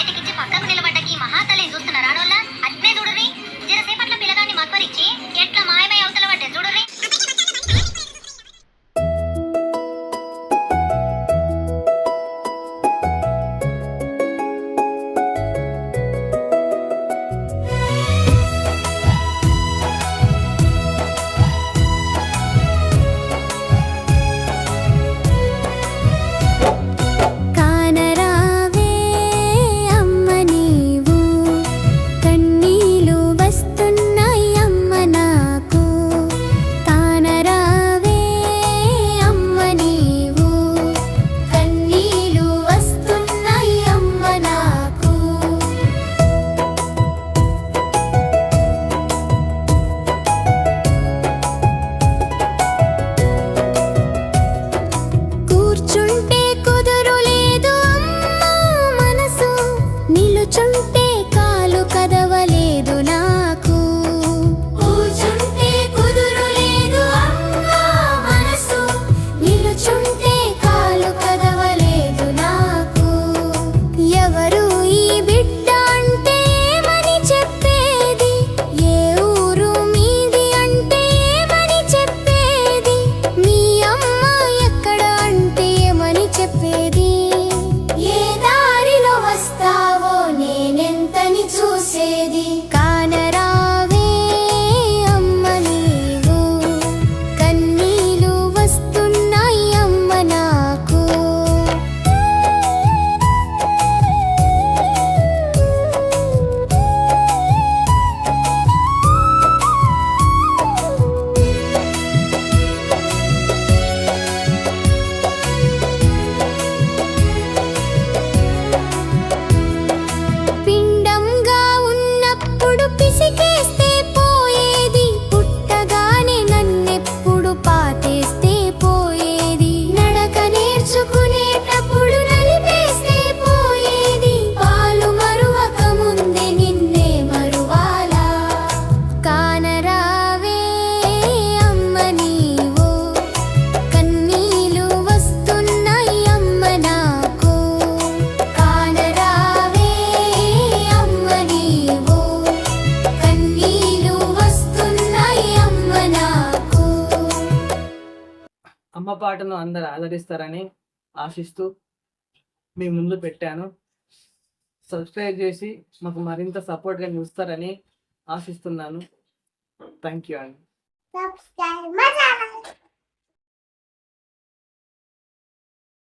చేతికిచ్చి పక్కకు నిలబడ్డకి మహాతల్లి చూస్తున్నారు ఆడోళ్ళ అట్నే చూడుర్రి. జరసేపట్ల పిల్లగాన్ని మత్వరిచ్చి ఎట్లా మాయమై అవతల పడ్డే చూడుర్రి. అమ్మ పాటను అందరు ఆదరిస్తారని ఆశిస్తూ మీ ముందు పెట్టాను. సబ్స్క్రైబ్ చేసి మాకు మరింత సపోర్ట్గా చూస్తారని ఆశిస్తున్నాను. థ్యాంక్ యూ అండి.